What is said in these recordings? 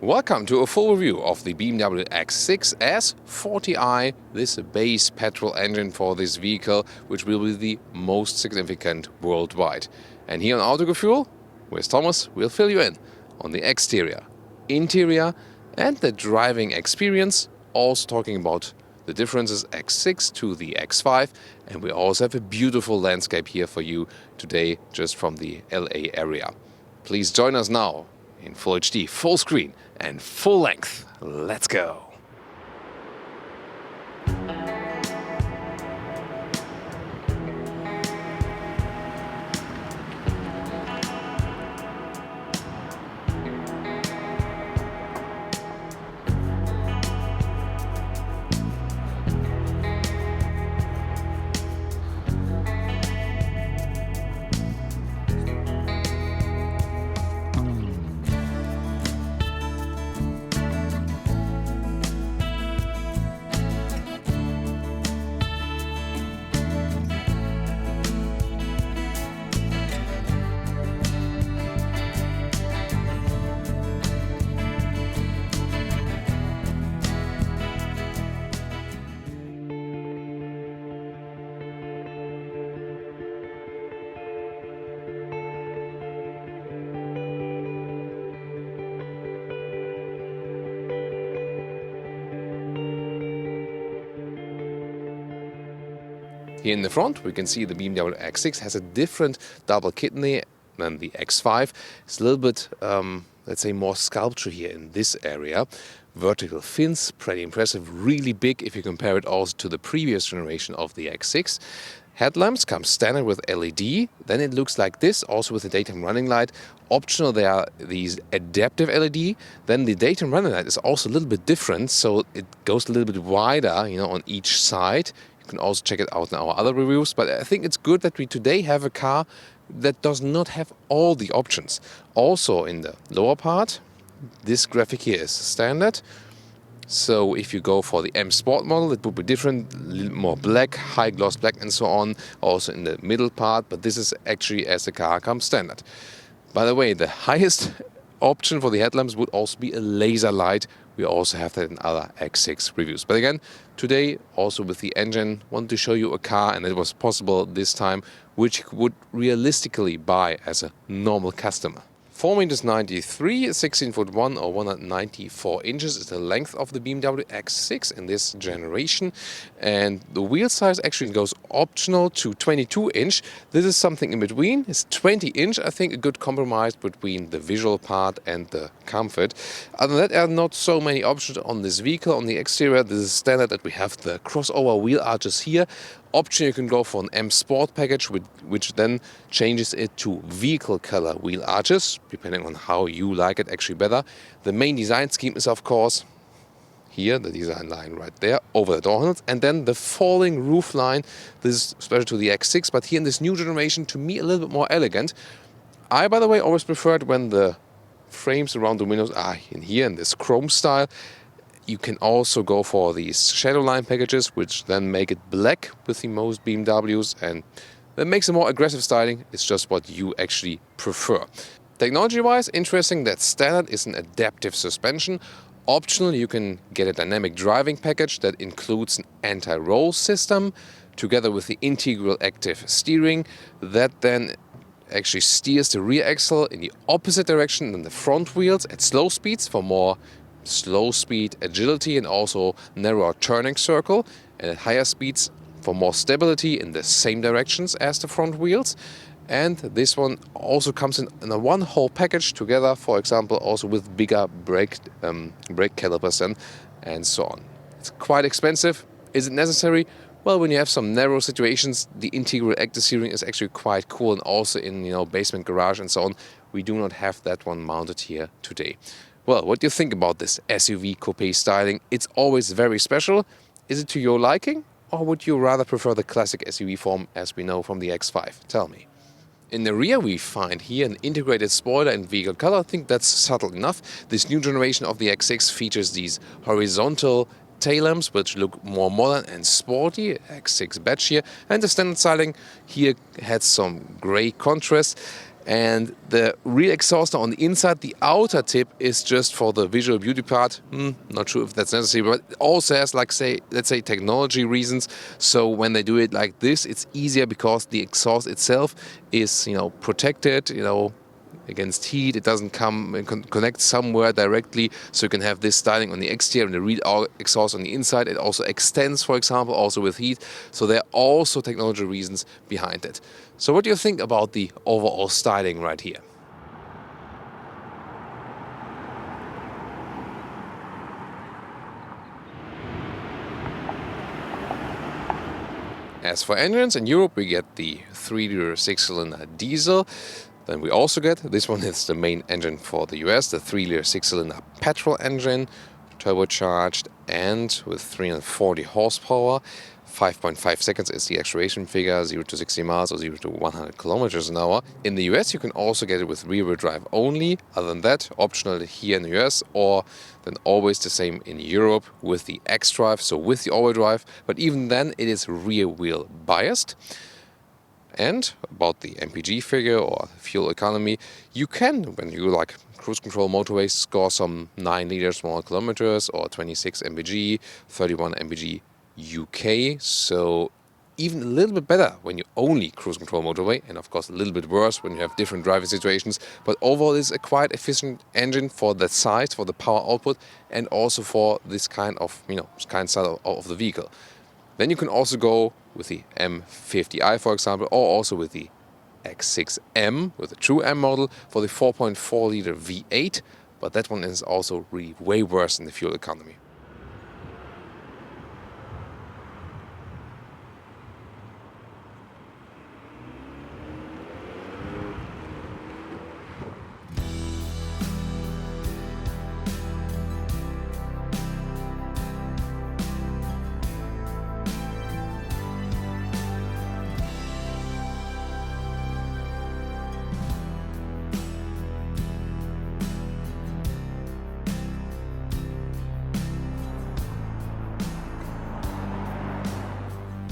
Welcome to a full review of the BMW X6 S40i, this base petrol engine for this vehicle, which will be the most significant worldwide. And here on Autogefuehl, with Thomas, we'll fill you in on the exterior, interior and the driving experience, also talking about the differences X6 to the X5, and we also have a beautiful landscape here for you today just from the LA area. Please join us now in Full HD, full screen and full length. Let's go! Here in the front, we can see the BMW X6 has a different double kidney than the X5. It's a little bit, let's say, more sculpture here in this area. Vertical fins, pretty impressive, really big if you compare it also to the previous generation of the X6. Headlamps come standard with LED, then it looks like this, also with the daytime running light. Optional, there are these adaptive LED. Then the daytime running light is also a little bit different, so it goes a little bit wider, on each side. You can also check it out in our other reviews, but I think it's good that we today have a car that does not have all the options. Also in the lower part, this graphic here is standard. So if you go for the M Sport model, it would be different, a little more black, high gloss black and so on, also in the middle part, but this is actually as the car comes standard. By the way, the highest option for the headlamps would also be a laser light. We also have that in other X6 reviews. But again, today, also with the engine, want to show you a car, and it was possible this time, which you would realistically buy as a normal customer. 4.93 meters, 16 foot 1 or 194 inches is the length of the BMW X6 in this generation, and the wheel size actually goes optional to 22 inch. This is something in between. It's 20 inch, I think, a good compromise between the visual part and the comfort. Other than that, there are not so many options on this vehicle. On the exterior, this is standard that we have the crossover wheel arches here. Option, you can go for an M Sport package, which then changes it to vehicle color wheel arches, depending on how you like it actually better. The main design scheme is, of course, here, the design line right there, over the door handles, and then the falling roof line. This is special to the X6, but here in this new generation, to me, a little bit more elegant. I, by the way, always preferred when the frames around the windows are in here in this chrome style. You can also go for these shadow line packages, which then make it black with the most BMWs, and that makes a more aggressive styling. It's just what you actually prefer. Technology-wise, interesting that standard is an adaptive suspension. Optional, you can get a dynamic driving package that includes an anti-roll system, together with the integral active steering that then actually steers the rear axle in the opposite direction than the front wheels at slow speeds for more slow speed agility and also narrower turning circle, and at higher speeds for more stability in the same directions as the front wheels. And this one also comes in a one whole package together, for example, also with bigger brake calipers and so on. It's quite expensive. Is it necessary? Well, when you have some narrow situations, the integral active steering is actually quite cool, and also in basement garage and so on. We do not have that one mounted here today. Well, what do you think about this SUV coupe styling? It's always very special. Is it to your liking, or would you rather prefer the classic SUV form as we know from the X5? Tell me. In the rear we find here an integrated spoiler and vehicle color. I think that's subtle enough. This new generation of the X6 features these horizontal tail lamps, which look more modern and sporty, X6 badge here, and the standard styling here had some grey contrast. And the rear exhaust on the inside, the outer tip is just for the visual beauty part. Not sure if that's necessary, but it also has, like, let's say technology reasons. So when they do it like this, it's easier because the exhaust itself is, protected, against heat. It doesn't come and connect somewhere directly, so you can have this styling on the exterior and the rear exhaust on the inside. It also extends, for example, also with heat. So there are also technology reasons behind it. So what do you think about the overall styling right here? As for engines, in Europe we get the 3-liter 6-cylinder diesel. Then we also get, this one is the main engine for the US, the 3-liter 6-cylinder petrol engine, turbocharged and with 340 horsepower. 5.5 seconds is the acceleration figure, 0 to 60 miles or 0 to 100 kilometers an hour. In the US you can also get it with rear-wheel drive only. Other than that, optional here in the US, or then always the same in Europe with the X-Drive, so with the all-wheel drive. But even then it is rear-wheel biased. And about the MPG figure or fuel economy, you can, when you like cruise control motorways, score some 9 liters more kilometers or 26 mpg, 31 mpg UK. So even a little bit better when you only cruise control motorway, and of course a little bit worse when you have different driving situations. But overall, it's a quite efficient engine for that size, for the power output, and also for this kind of style of the vehicle. Then you can also go with the M50i, for example, or also with the X6M, with the true M model, for the 4.4 liter V8, but that one is also really way worse in the fuel economy.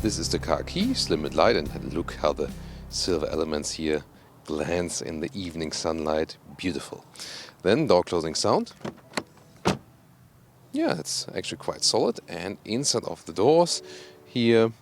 This is the car key, slim and light, and look how the silver elements here glance in the evening sunlight. Beautiful. Then door closing sound. Yeah, it's actually quite solid. And inside of the doors here,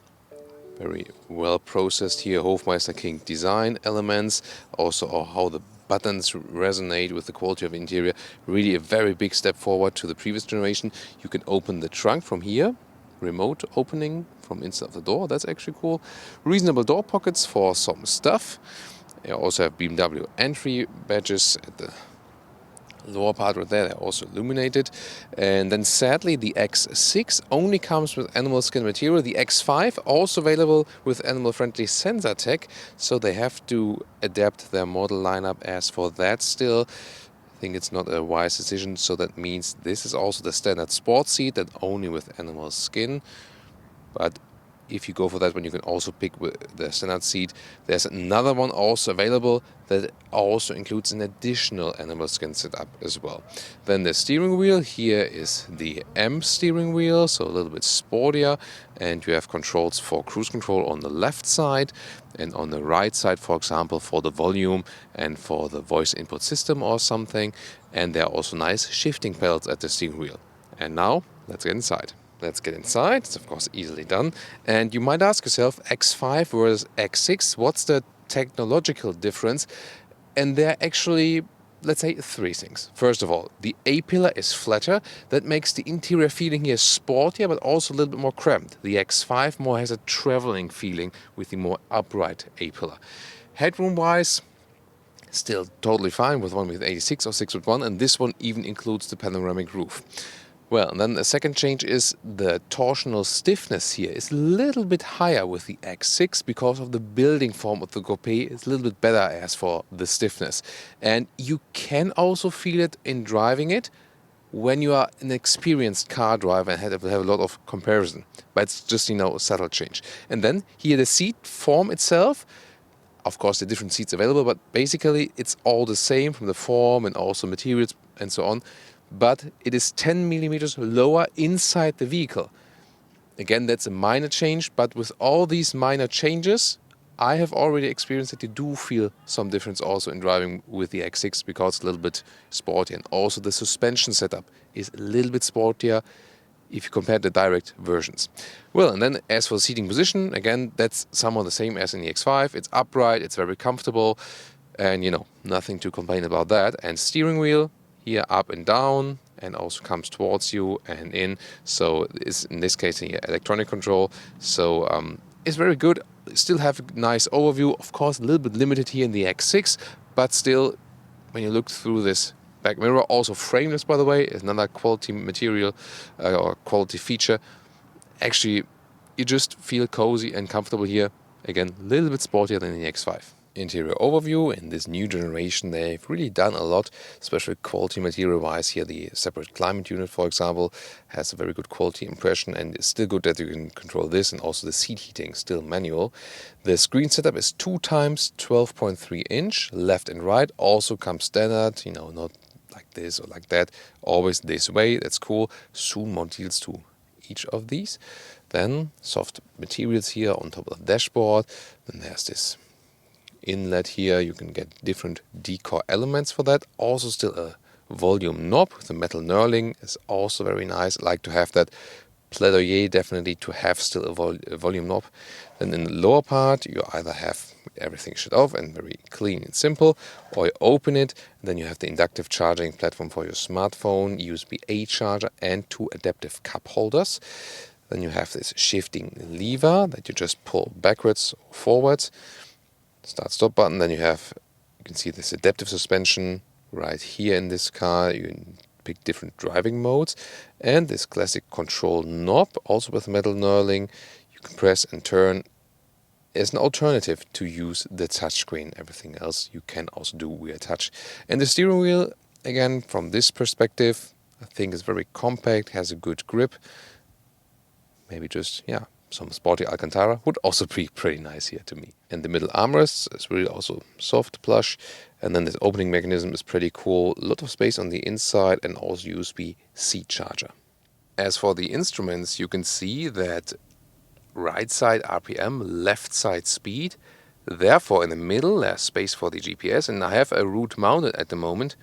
very well processed here, Hofmeister King design elements. Also how the buttons resonate with the quality of the interior. Really a very big step forward to the previous generation. You can open the trunk from here. Remote opening from inside the door, that's actually cool. Reasonable door pockets for some stuff. You also have BMW entry badges at the lower part right there, they're also illuminated. And then sadly the X6 only comes with animal skin material. The X5 also available with animal friendly sensor tech, so they have to adapt their model lineup as for that still. I think it's not a wise decision, so that means this is also the standard sport seat, that only with animal skin. But if you go for that one, you can also pick the standard seat. There's another one also available that also includes an additional animal skin setup as well. Then the steering wheel, here is the M steering wheel, so a little bit sportier, and you have controls for cruise control on the left side, and on the right side, for example, for the volume and for the voice input system or something. And there are also nice shifting pedals at the steering wheel. And now let's get inside. Let's get inside. It's of course easily done. And you might ask yourself, X5 versus X6, what's the technological difference? And there are actually, let's say, three things. First of all, the A-pillar is flatter. That makes the interior feeling here sportier, but also a little bit more cramped. The X5 more has a traveling feeling with the more upright A-pillar. Headroom-wise, still totally fine with one with 86 or 6 with 1, and this one even includes the panoramic roof. Well, and then the second change is the torsional stiffness here is a little bit higher with the X6 because of the building form of the coupe. It's a little bit better as for the stiffness. And you can also feel it in driving it when you are an experienced car driver and have a lot of comparison. But it's just, a subtle change. And then here the seat form itself, of course, the different seats available, but basically it's all the same from the form and also materials and so on. But it is 10 millimeters lower inside the vehicle. Again, that's a minor change, but with all these minor changes, I have already experienced that you do feel some difference also in driving with the X6 because it's a little bit sporty, and also the suspension setup is a little bit sportier if you compare the direct versions. Well, and then as for seating position, again, that's somewhat the same as in the X5. It's upright, it's very comfortable, and you know, nothing to complain about that. And steering wheel here up and down, and also comes towards you and in. So it's in this case here electronic control. So it's very good. Still have a nice overview. Of course, a little bit limited here in the X6, but still, when you look through this back mirror, also frameless by the way, is another quality material or quality feature. Actually, you just feel cozy and comfortable here. Again, a little bit sportier than the X5. Interior overview. In this new generation, they've really done a lot, especially quality material wise. Here, the separate climate unit, for example, has a very good quality impression, and it's still good that you can control this, and also the seat heating, still manual. The screen setup is 2x 12.3 inch, left and right. Also comes standard, you know, not like this or like that, always this way. That's cool. Soon more deals to each of these. Then soft materials here on top of the dashboard. Then there's this inlet here. You can get different decor elements for that. Also still a volume knob with a metal knurling is also very nice. I like to have that plaidoyer, definitely, to have still a volume knob. Then in the lower part you either have everything shut off and very clean and simple, or you open it and then you have the inductive charging platform for your smartphone, USB-A charger, and 2 adaptive cup holders. Then you have this shifting lever that you just pull backwards or forwards. Start stop button. Then you can see this adaptive suspension right here in this car. You can pick different driving modes, and this classic control knob, also with metal knurling. You can press and turn as an alternative to use the touchscreen. Everything else you can also do via touch. And the steering wheel, again, from this perspective, I think is very compact, has a good grip. Maybe just, some sporty Alcantara would also be pretty nice here to me. And the middle armrests is really also soft plush. And then this opening mechanism is pretty cool. A lot of space on the inside, and also USB-C charger. As for the instruments, you can see that right side RPM, left side speed. Therefore, in the middle, there's space for the GPS. And I have a route mounted at the moment,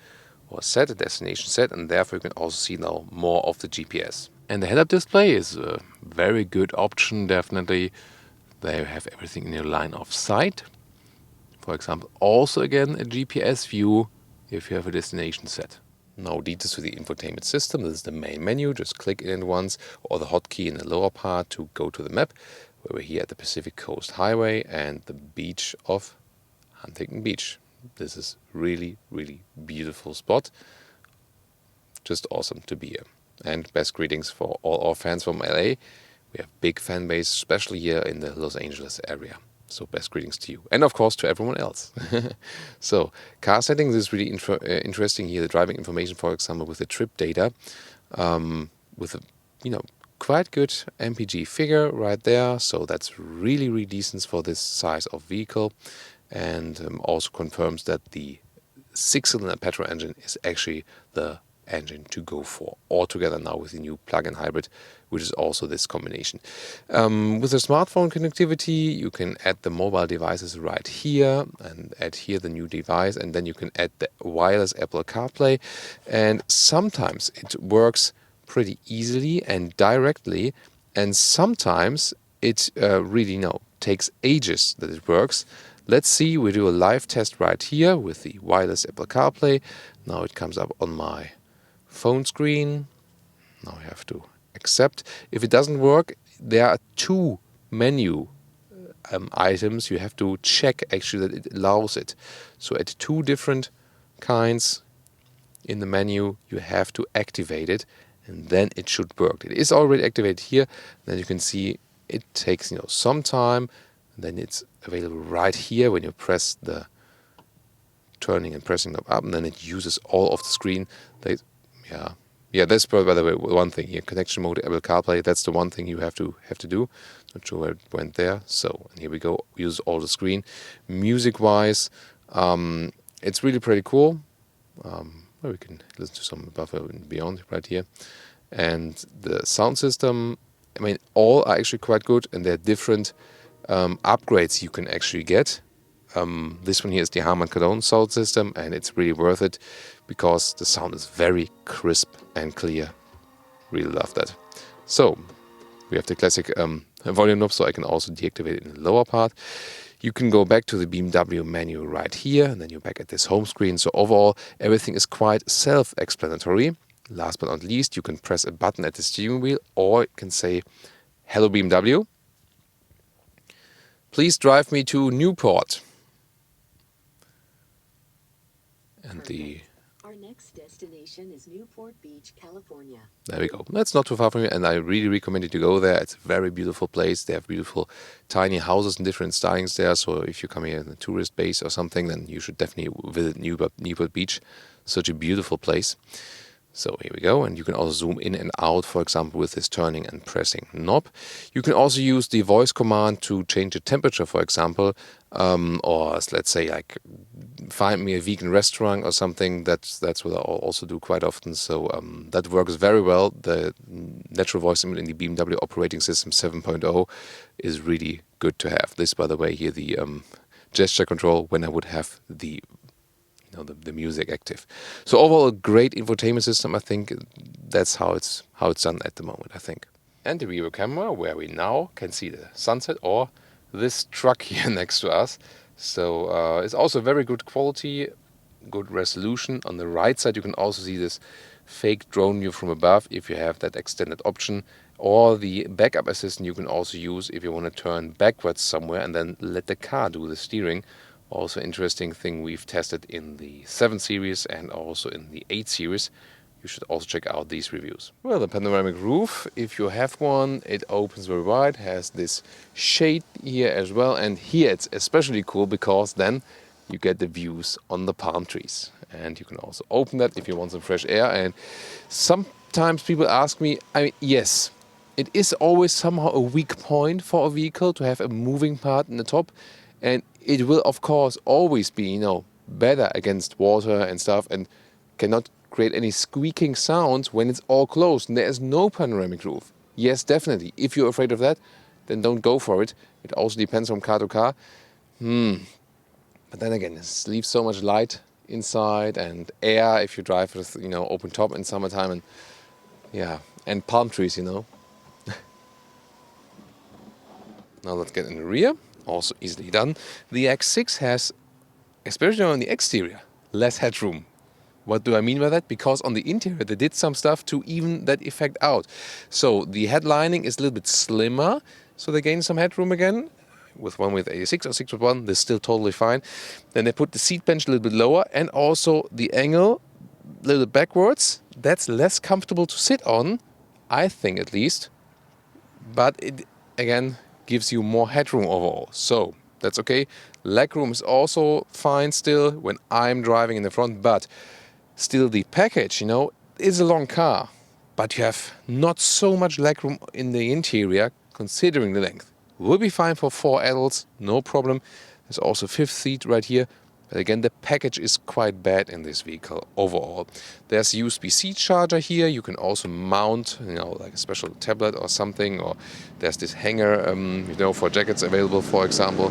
or set, a destination set. And therefore, you can also see now more of the GPS. And the head-up display is a very good option, definitely. There you have everything in your line of sight. For example, also again a GPS view if you have a destination set. Now details to the infotainment system. This is the main menu. Just click in once, or the hotkey in the lower part to go to the map. Where we're here at the Pacific Coast Highway and the beach of Huntington Beach. This is really, really beautiful spot. Just awesome to be here. And best greetings for all our fans from LA. We have big fan base, especially here in the Los Angeles area. So best greetings to you. And of course to everyone else. So car settings is really interesting here. The driving information, for example, with the trip data. With a quite good MPG figure right there. So that's really, really decent for this size of vehicle. And also confirms that the 6-cylinder petrol engine is actually the engine to go for altogether now with the new plug-in hybrid, which is also this combination. With the smartphone connectivity, you can add the mobile devices right here and add here the new device, and then you can add the wireless Apple CarPlay. And sometimes it works pretty easily and directly, and sometimes it really takes ages that it works. Let's see, we do a live test right here with the wireless Apple CarPlay. Now it comes up on my phone screen. Now I have to accept. If it doesn't work, there are 2 menu items you have to check actually that it allows it. So at 2 different kinds in the menu you have to activate it, and then it should work. It is already activated here. Then you can see it takes some time, and then it's available right here when you press the turning and pressing knob up, and then it uses all of the screen. That's probably, by the way, one thing here. Connection mode, Apple CarPlay. That's the one thing you have to do. Not sure where it went there. So, and here we go. Use all the screen. Music-wise, it's really pretty cool. We can listen to some Above and Beyond right here. And the sound system, all are actually quite good, and they're different upgrades you can actually get. This one here is the Harman Kardon sound system, and it's really worth it because the sound is very crisp and clear. Really love that. So we have the classic volume knob, so I can also deactivate it in the lower part. You can go back to the BMW menu right here, and then you're back at this home screen. So overall, everything is quite self-explanatory. Last but not least, you can press a button at the steering wheel, or you can say, "Hello BMW, please drive me to Newport." And Our next destination is Newport Beach, California. There we go. That's not too far from here, and I really recommend you to go there. It's a very beautiful place. They have beautiful tiny houses and different stylings there. So if you come here in a tourist base or something, then you should definitely visit Newport Beach. Such a beautiful place. So here we go, and you can also zoom in and out, for example, with this turning and pressing knob. You can also use the voice command to change the temperature, for example, or let's say like find me a vegan restaurant or something. That's what I also do quite often. So that works very well. The natural voice input in the BMW operating system 7.0 is really good to have. This, by the way, here the gesture control when I would have the music active. So overall, a great infotainment system. I think that's how it's done at the moment, I think. And the rear camera, where we now can see the sunset or this truck here next to us. So it's also very good quality, good resolution. On the right side, you can also see this fake drone view from above if you have that extended option. Or the backup assistant you can also use if you want to turn backwards somewhere and then let the car do the steering. Also interesting thing we've tested in the 7 Series and also in the 8 Series. You should also check out these reviews. Well, the panoramic roof, if you have one, it opens very wide, has this shade here as well. And here it's especially cool because then you get the views on the palm trees. And you can also open that if you want some fresh air. And sometimes people ask me, yes, it is always somehow a weak point for a vehicle to have a moving part in the top. And it will, of course, always be, better against water and stuff and cannot create any squeaking sounds when it's all closed and there is no panoramic roof. Yes, definitely. If you're afraid of that, then don't go for it. It also depends from car to car. But then again, it leaves so much light inside and air if you drive with, open top in summertime and palm trees, Now let's get in the rear. Also easily done. The X6 has, especially on the exterior, less headroom. What do I mean by that? Because on the interior they did some stuff to even that effect out. So the head lining is a little bit slimmer, so they gain some headroom again. With one with a 6 or 6 with 1, they're still totally fine. Then they put the seat bench a little bit lower and also the angle a little backwards. That's less comfortable to sit on, I think at least. But it, again, gives you more headroom overall. So that's okay. Legroom is also fine still when I'm driving in the front, but still the package, is a long car, but you have not so much legroom in the interior considering the length. Will be fine for 4 adults, no problem. There's also a 5th seat right here. But again, the package is quite bad in this vehicle overall. There's a USB-C charger here. You can also mount, like a special tablet or something. Or there's this hanger, for jackets available, for example.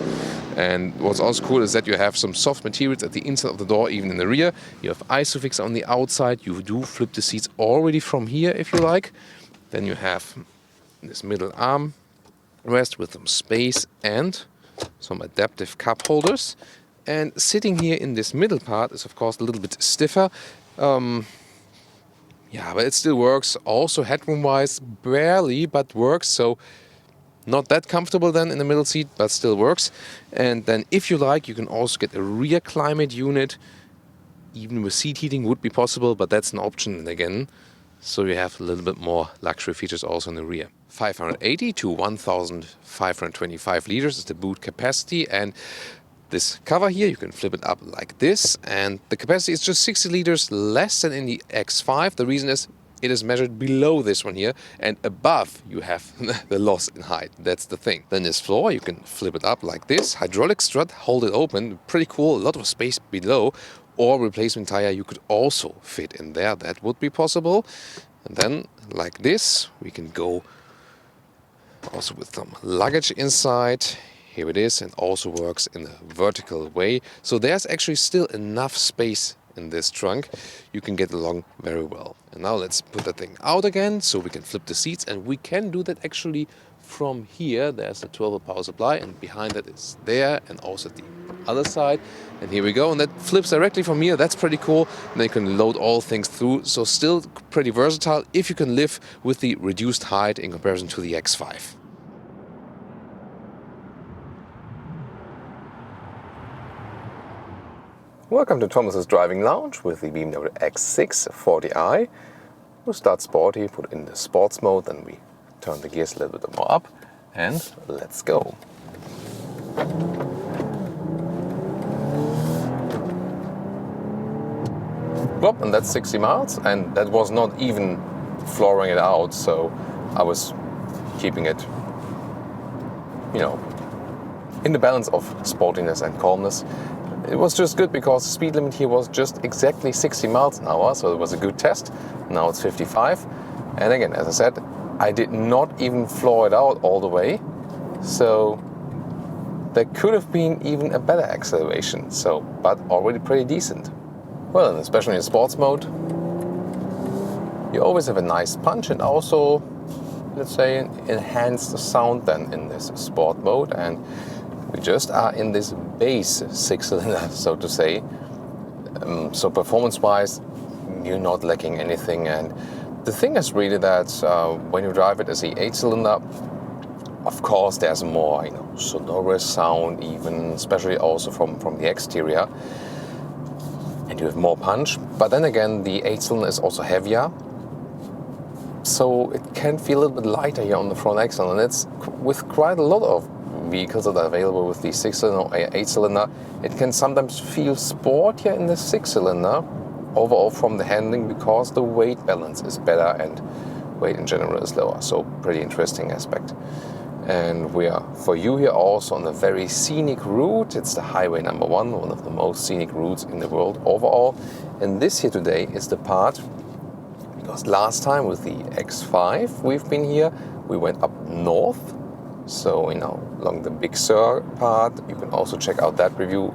And what's also cool is that you have some soft materials at the inside of the door, even in the rear. You have Isofix on the outside. You do flip the seats already from here, if you like. Then you have this middle arm rest with some space and some adaptive cup holders. And sitting here in this middle part is, of course, a little bit stiffer. But it still works. Also, headroom-wise, barely, but works. So, not that comfortable then in the middle seat, but still works. And then, if you like, you can also get a rear climate unit. Even with seat heating would be possible, but that's an option again. So, you have a little bit more luxury features also in the rear. 580 to 1,525 liters is the boot capacity. And this cover here, you can flip it up like this, and the capacity is just 60 liters less than in the X5. The reason is it is measured below this one here, and above you have the loss in height. That's the thing. Then this floor, you can flip it up like this. Hydraulic strut, hold it open. Pretty cool, a lot of space below. Or replacement tire you could also fit in there. That would be possible. And then like this, we can go also with some luggage inside. Here it is, and also works in a vertical way. So there's actually still enough space in this trunk. You can get along very well. And now let's put the thing out again so we can flip the seats, and we can do that actually from here. There's a 12-volt power supply, and behind it is there, and also the other side. And here we go, and that flips directly from here. That's pretty cool. And then you can load all things through. So still pretty versatile if you can live with the reduced height in comparison to the X5. Welcome to Thomas's Driving Lounge with the BMW X6 40i. We'll start sporty, put in the sports mode, then we turn the gears a little bit more up, and let's go. Well, and that's 60 miles, and that was not even flooring it out, so I was keeping it, you know, in the balance of sportiness and calmness. It was just good because the speed limit here was just exactly 60 miles an hour, so it was a good test. Now it's 55. And again, as I said, I did not even floor it out all the way. So there could have been even a better acceleration, but already pretty decent. Well, and especially in sports mode, you always have a nice punch and also, let's say, enhanced sound then in this sport mode. And we just are in this base 6-cylinder, so to say. So performance-wise, you're not lacking anything. And the thing is really that when you drive it as the 8-cylinder, of course there's more, sonorous sound, even especially also from the exterior, and you have more punch. But then again, the 8-cylinder is also heavier, so it can feel a little bit lighter here on the front axle, and it's with quite a lot of vehicles that are available with the 6-cylinder or 8-cylinder. It can sometimes feel sportier in the 6-cylinder overall from the handling because the weight balance is better and weight in general is lower. So pretty interesting aspect. And we are, for you here, also on a very scenic route. It's the highway number 1, one of the most scenic routes in the world overall. And this here today is the part, because last time with the X5 we've been here, we went up north. So, along the Big Sur part, you can also check out that review.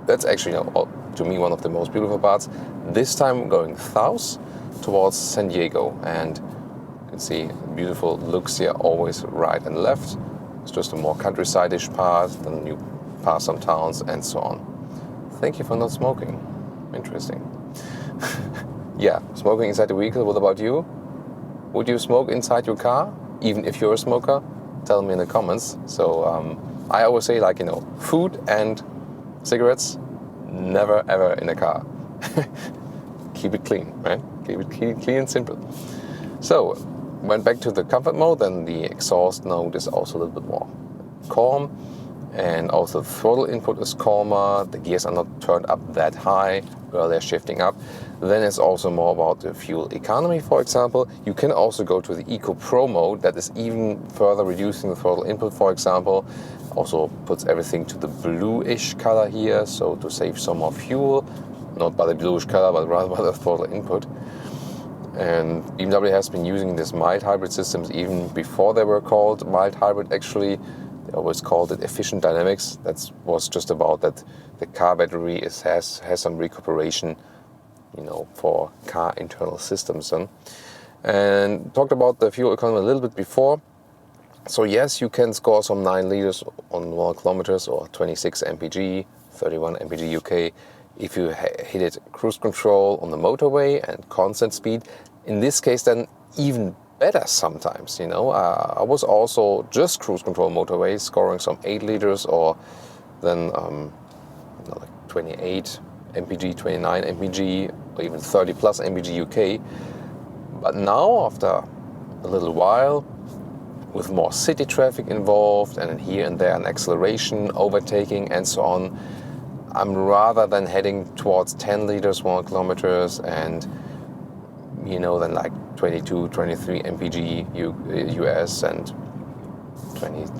That's actually, to me, one of the most beautiful parts. This time going south towards San Diego. And you can see beautiful looks here, always right and left. It's just a more countryside-ish part. Then you pass some towns and so on. Thank you for not smoking. Interesting. Yeah, smoking inside the vehicle. What about you? Would you smoke inside your car, even if you're a smoker? Tell me in the comments. So I always say, food and cigarettes, never ever in a car. Keep it clean, right? Keep it clean and simple. So went back to the comfort mode, and the exhaust note is also a little bit more calm, and also the throttle input is calmer. The gears are not turned up that high while they're shifting up. Then it's also more about the fuel economy, for example. You can also go to the Eco Pro mode that is even further reducing the throttle input, for example. Also puts everything to the bluish color here, so to save some more fuel. Not by the bluish color, but rather by the throttle input. And BMW has been using these mild hybrid systems even before they were called mild hybrid, actually. They always called it efficient dynamics. That was just about that the car battery has some recuperation, for car internal systems. And talked about the fuel economy a little bit before. So yes, you can score some 9 liters on 1 kilometers or 26 mpg, 31 mpg UK if you hit it cruise control on the motorway and constant speed. In this case, then even better sometimes. I was also just cruise control motorways, scoring some 8 liters or then like 28 mpg, 29 mpg, or even 30 plus mpg UK. But now, after a little while, with more city traffic involved and here and there an acceleration, overtaking and so on, I'm rather than heading towards 10 liters 1 kilometers and then like 22, 23 mpg US and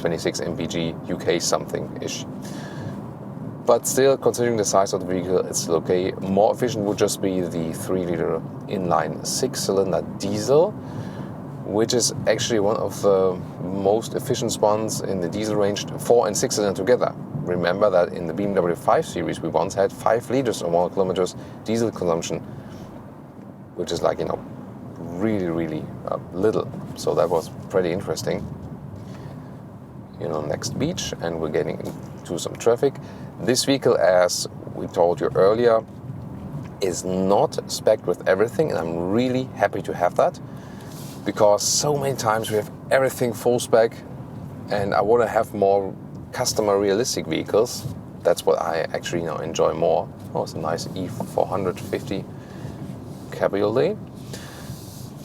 26 mpg UK something-ish. But still, considering the size of the vehicle, it's still okay. More efficient would just be the 3-liter inline 6-cylinder diesel. which is actually one of the most efficient ones in the diesel range, 4 and 6 cylinder together. Remember that in the BMW 5 Series we once had 5 liters or more kilometers diesel consumption, which is like, really little. So that was pretty interesting. Next beach, and we're getting into some traffic. This vehicle, as we told you earlier, is not spec'd with everything, and I'm really happy to have that, because so many times we have everything full spec, and I want to have more customer realistic vehicles. That's what I actually enjoy more. Oh, it's a nice E450 Cabriolet.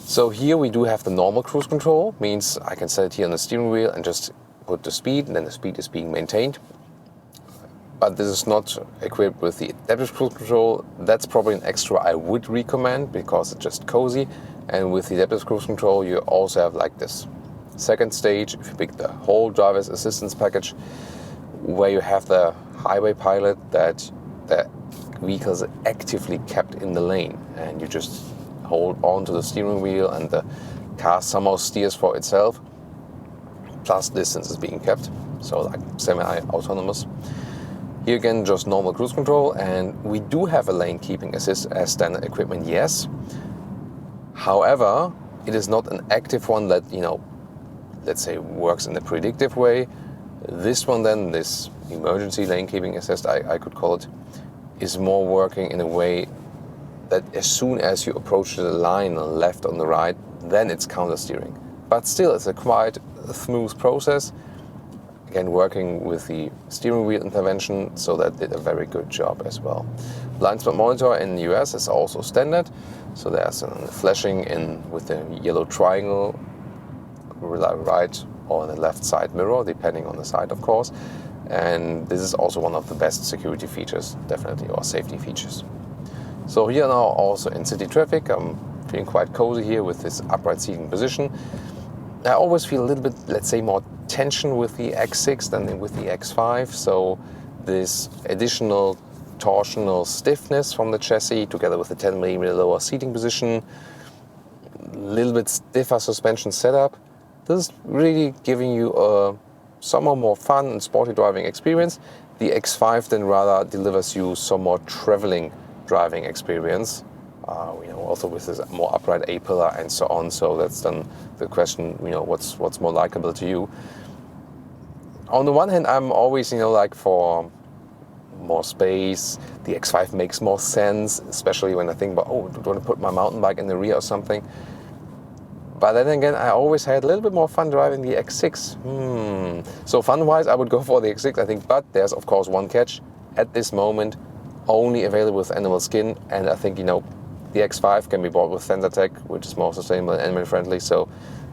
So here we do have the normal cruise control, means I can set it here on the steering wheel and just put the speed, and then the speed is being maintained. But this is not equipped with the adaptive cruise control. That's probably an extra I would recommend, because it's just cozy. And with the adaptive cruise control, you also have like this second stage, if you pick the whole driver's assistance package, where you have the highway pilot, that the vehicle is actively kept in the lane, and you just hold on to the steering wheel and the car somehow steers for itself, plus distance is being kept, so like semi-autonomous. Here again, just normal cruise control, and we do have a lane keeping assist as standard equipment, yes. However, it is not an active one that, let's say works in a predictive way. This one then, this emergency lane keeping assist, I could call it, is more working in a way that as soon as you approach the line on the left, on the right, then it's counter steering. But still, it's a quite smooth process. Again, working with the steering wheel intervention, so that did a very good job as well. Blind spot monitor in the US is also standard. So there's a flashing in with the yellow triangle, right or on the left side mirror, depending on the side, of course. And this is also one of the best security features, definitely, or safety features. So here now, also in city traffic, I'm feeling quite cozy here with this upright seating position. I always feel a little bit, let's say, more tension with the X6 than with the X5. So this additional torsional stiffness from the chassis, together with the 10mm lower seating position, a little bit stiffer suspension setup, this is really giving you a somewhat more fun and sporty driving experience. The X5 then rather delivers you some more traveling driving experience, also with this more upright A-pillar and so on. So that's then the question, what's more likable to you. On the one hand, I'm always, like for more space. The X5 makes more sense, especially when I think about, do I want to put my mountain bike in the rear or something? But then again, I always had a little bit more fun driving the X6. So fun-wise, I would go for the X6, I think, but there's of course one catch. At this moment, only available with animal skin, and I think, the X5 can be bought with SensorTech, which is more sustainable and animal friendly, so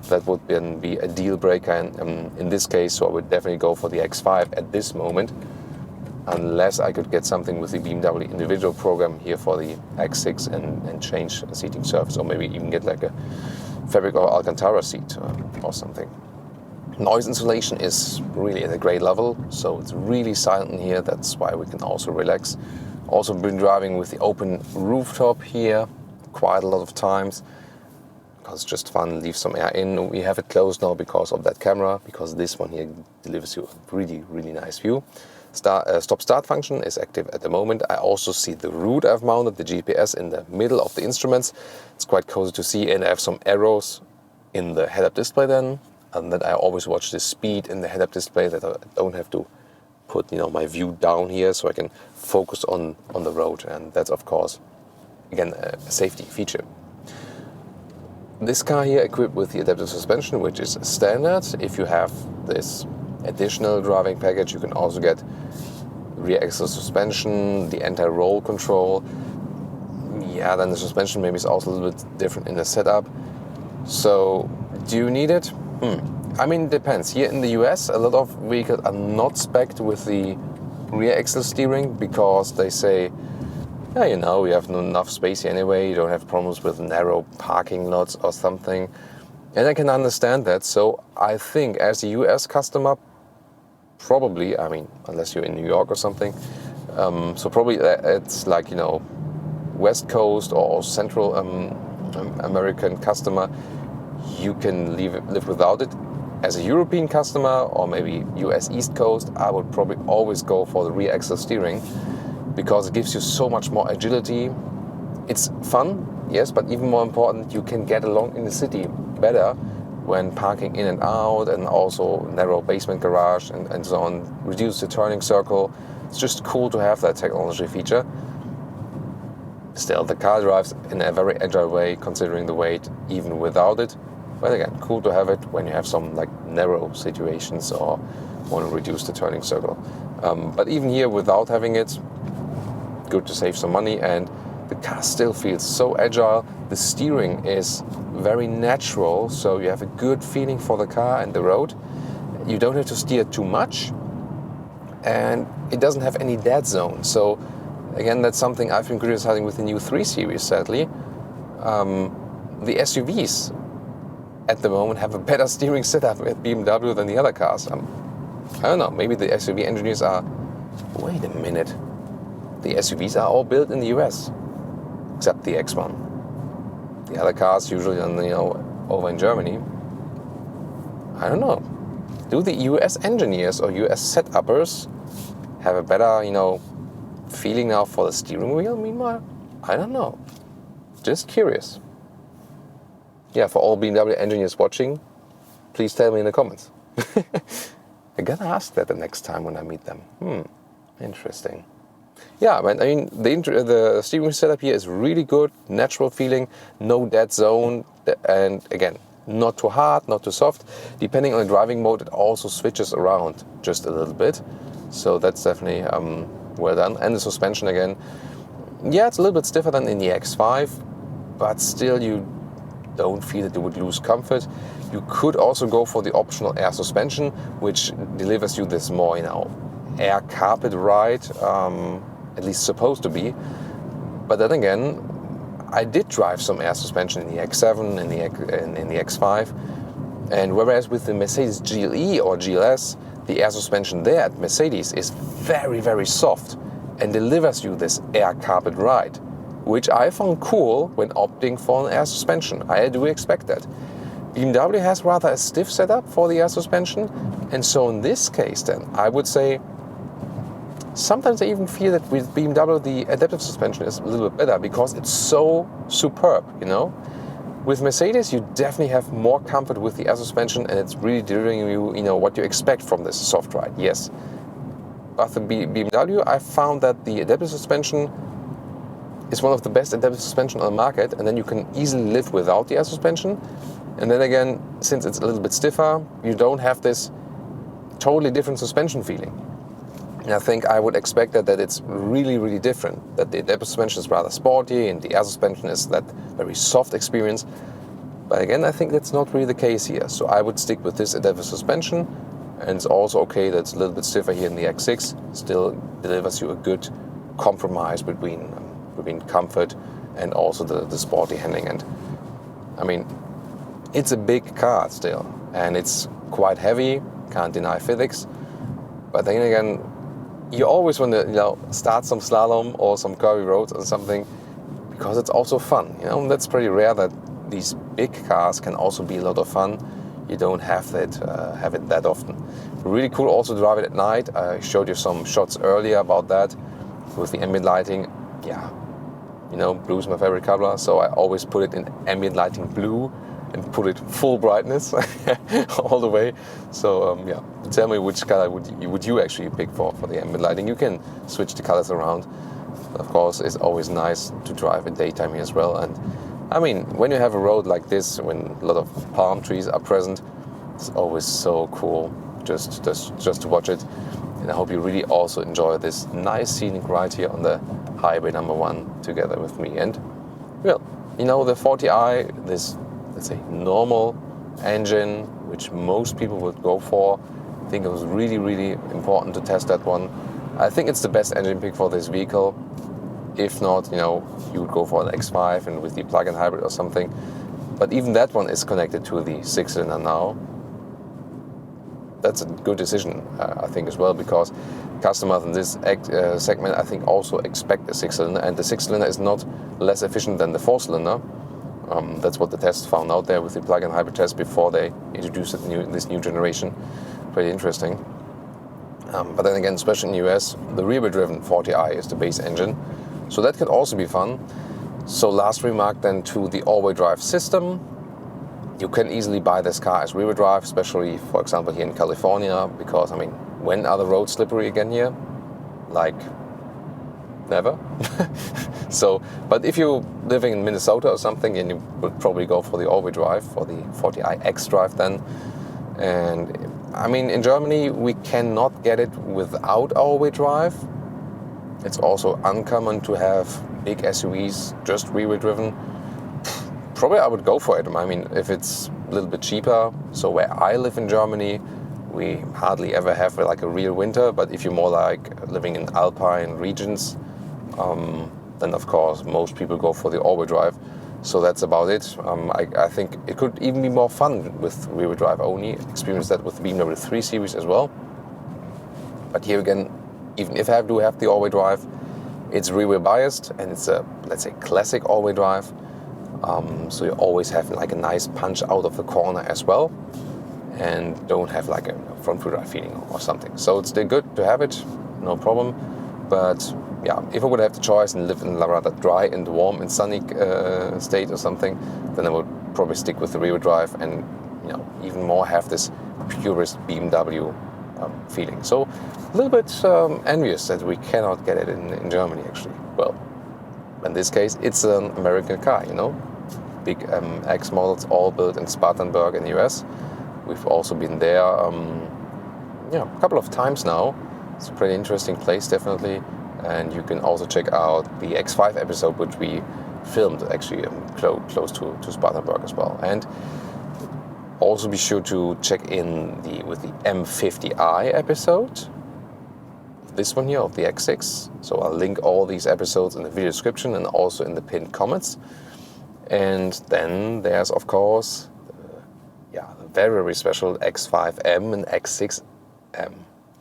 that would then be a deal breaker in this case. So I would definitely go for the X5 at this moment, unless I could get something with the BMW individual program here for the X6 and change the seating surface, or maybe even get like a fabric or Alcantara seat or something. Noise insulation is really at a great level, so it's really silent in here. That's why we can also relax. Also been driving with the open rooftop here quite a lot of times, because it's just fun, leave some air in. We have it closed now because of that camera, because this one here delivers you a really, really nice view. Stop-start function is active at the moment. I also see the route I've mounted, the GPS in the middle of the instruments. It's quite cozy to see, and I have some arrows in the head-up display then. And then I always watch the speed in the head-up display, that I don't have to put my view down here, so I can focus on the road. And that's of course, again, a safety feature. This car here equipped with the adaptive suspension, which is standard. If you have this additional driving package, you can also get rear axle suspension, the anti-roll control. Yeah, then the suspension maybe is also a little bit different in the setup. So do you need it? I mean, it depends. Here in the US, a lot of vehicles are not spec'd with the rear axle steering, because they say, we have enough space here anyway, you don't have problems with narrow parking lots or something. And I can understand that. So I think as a US customer, probably, unless you're in New York or something, so probably it's like, West Coast or Central American customer, you can live without it. As a European customer, or maybe US East Coast, I would probably always go for the rear axle steering, because it gives you so much more agility. It's fun, yes, but even more important, you can get along in the city better when parking in and out, and also narrow basement garage and so on. Reduce the turning circle. It's just cool to have that technology feature. Still, the car drives in a very agile way considering the weight, even without it. But again, cool to have it when you have some like narrow situations or want to reduce the turning circle. But even here, without having it, good to save some money, and the car still feels so agile. The steering is very natural, so you have a good feeling for the car and the road. You don't have to steer too much, and it doesn't have any dead zone. So again, that's something I've been criticizing with the new 3 Series, sadly. The SUVs at the moment have a better steering setup at BMW than the other cars. I don't know, maybe the SUV engineers are... Wait a minute. The SUVs are all built in the US, except the X1. The other cars usually over in Germany. I don't know. Do the US engineers or US setuppers have a better, feeling now for the steering wheel meanwhile? I don't know. Just curious. Yeah, for all BMW engineers watching, please tell me in the comments. I gotta ask that the next time when I meet them. Interesting. Yeah, I mean, the steering setup here is really good, natural feeling, no dead zone, and again, not too hard, not too soft. Depending on the driving mode, it also switches around just a little bit. So that's definitely well done. And the suspension again, yeah, it's a little bit stiffer than in the X5, but still you don't feel that you would lose comfort. You could also go for the optional air suspension, which delivers you this more, air carpet ride, at least supposed to be. But then again, I did drive some air suspension in the X7 and in the X5, and whereas with the Mercedes GLE or GLS, the air suspension there at Mercedes is very, very soft and delivers you this air carpet ride, which I found cool when opting for an air suspension. I do expect that. BMW has rather a stiff setup for the air suspension, and so in this case then, I would say sometimes I even feel that with BMW the adaptive suspension is a little bit better because it's so superb, With Mercedes you definitely have more comfort with the air suspension, and it's really delivering you, what you expect from this soft ride, yes. But the BMW, I found that the adaptive suspension is one of the best adaptive suspension on the market, and then you can easily live without the air suspension. And then again, since it's a little bit stiffer, you don't have this totally different suspension feeling. And I think I would expect that it's really, really different, that the adaptive suspension is rather sporty and the air suspension is that very soft experience. But again, I think that's not really the case here. So I would stick with this adaptive suspension, and it's also okay that it's a little bit stiffer here in the X6. Still delivers you a good compromise between comfort and also the sporty handling. And I mean, it's a big car still, and it's quite heavy, can't deny physics. But then again, you always want to start some slalom or some curvy roads or something, because it's also fun. That's pretty rare that these big cars can also be a lot of fun. You don't have it that often. Really cool also to drive it at night. I showed you some shots earlier about that with the ambient lighting. Yeah, blue is my favorite color, so I always put it in ambient lighting blue and put it full brightness all the way. So yeah, tell me which color would you actually pick for the ambient lighting. You can switch the colors around. Of course, it's always nice to drive in daytime here as well. And I mean, when you have a road like this, when a lot of palm trees are present, it's always so cool just to watch it. And I hope you really also enjoy this nice scenic ride here on the highway number 1 together with me. And well, the 40i, this, let's say, normal engine, which most people would go for. I think it was really, really important to test that one. I think it's the best engine pick for this vehicle. If not, you would go for an X5 and with the plug-in hybrid or something. But even that one is connected to the 6-cylinder now. That's a good decision, I think, as well, because customers in this segment, I think, also expect a 6-cylinder, and the 6-cylinder is not less efficient than the 4-cylinder. That's what the test found out there with the plug-in hybrid test before they introduced this new generation. Pretty interesting. But then again, especially in the US, the rear-wheel-driven 40i is the base engine, so that could also be fun. So last remark then to the all-wheel drive system. You can easily buy this car as rear-wheel drive, especially, for example, here in California, because, I mean, when are the roads slippery again here? Like, never. So, but if you're living in Minnesota or something, then you would probably go for the all-wheel drive, for the 40i X-Drive then. And, I mean, in Germany, we cannot get it without all-wheel drive. It's also uncommon to have big SUVs just rear-wheel driven. Probably I would go for it. I mean, if it's a little bit cheaper. So where I live in Germany, we hardly ever have like a real winter. But if you're more like living in alpine regions, then of course most people go for the all-wheel drive. So that's about it. I think it could even be more fun with rear-wheel drive only. Experienced that with the BMW 3 Series as well. But here again, even if I do have the all-wheel drive, it's rear-wheel biased and it's a, let's say, classic all-wheel drive. So you always have like a nice punch out of the corner as well, and don't have like a front-wheel drive feeling or something. So it's still good to have it, no problem. But yeah, if I would have the choice and live in a rather dry and warm and sunny state or something, then I would probably stick with the rear-wheel drive and, you know, even more have this purest BMW feeling. So a little bit envious that we cannot get it in Germany actually. Well, in this case, it's an American car, you know. Big X models, all built in Spartanburg in the US. We've also been there a couple of times now. It's a pretty interesting place, definitely. And you can also check out the X5 episode, which we filmed actually close to Spartanburg as well. And also be sure to check in with the M50i episode. This one here of the X6. So I'll link all these episodes in the video description and also in the pinned comments. And then there's, of course, the very, very special X5M and X6M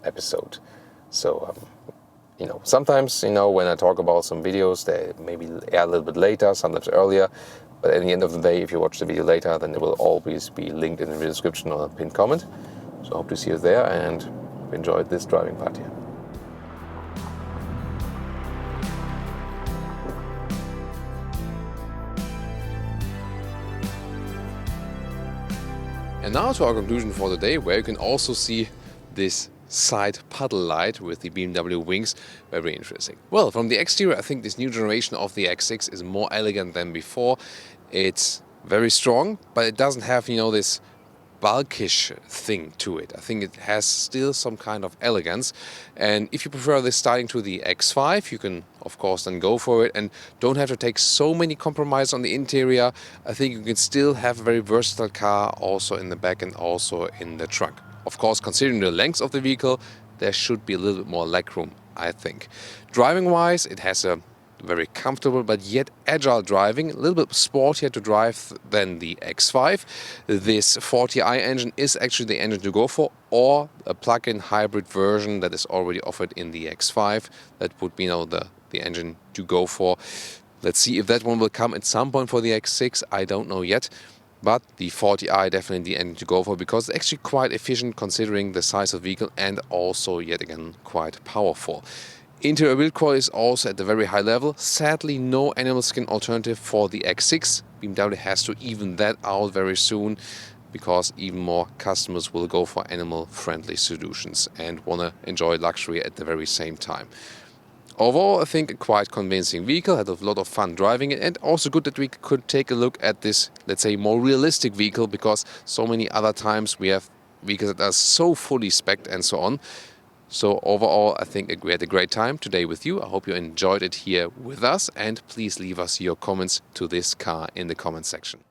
episode. So, you know, sometimes, you know, when I talk about some videos, they maybe air a little bit later, sometimes earlier. But at the end of the day, if you watch the video later, then it will always be linked in the video description or a pinned comment. So I hope to see you there and enjoyed this driving part here. And now to our conclusion for the day, where you can also see this side puddle light with the BMW wings. Very interesting. Well, from the exterior, I think this new generation of the X6 is more elegant than before. It's very strong, but it doesn't have, you know, this bulkish thing to it. I think it has still some kind of elegance. And if you prefer this styling to the X5, you can of course then go for it and don't have to take so many compromises on the interior. I think you can still have a very versatile car also in the back and also in the trunk. Of course, considering the length of the vehicle, there should be a little bit more legroom, I think. Driving wise, it has a very comfortable but yet agile driving, a little bit sportier to drive than the X5. This 40i engine is actually the engine to go for, or a plug-in hybrid version that is already offered in the X5. That would be, you know, the engine to go for. Let's see if that one will come at some point for the X6. I don't know yet. But the 40i definitely the engine to go for, because it's actually quite efficient considering the size of the vehicle and also yet again quite powerful. Interior build quality is also at a very high level. Sadly, no animal skin alternative for the X6. BMW has to even that out very soon, because even more customers will go for animal-friendly solutions and want to enjoy luxury at the very same time. Overall, I think a quite convincing vehicle. Had a lot of fun driving it, and also good that we could take a look at this, let's say, more realistic vehicle, because so many other times we have vehicles that are so fully spec'd and so on. So overall, I think we had a great time today with you. I hope you enjoyed it here with us, and please leave us your comments to this car in the comment section.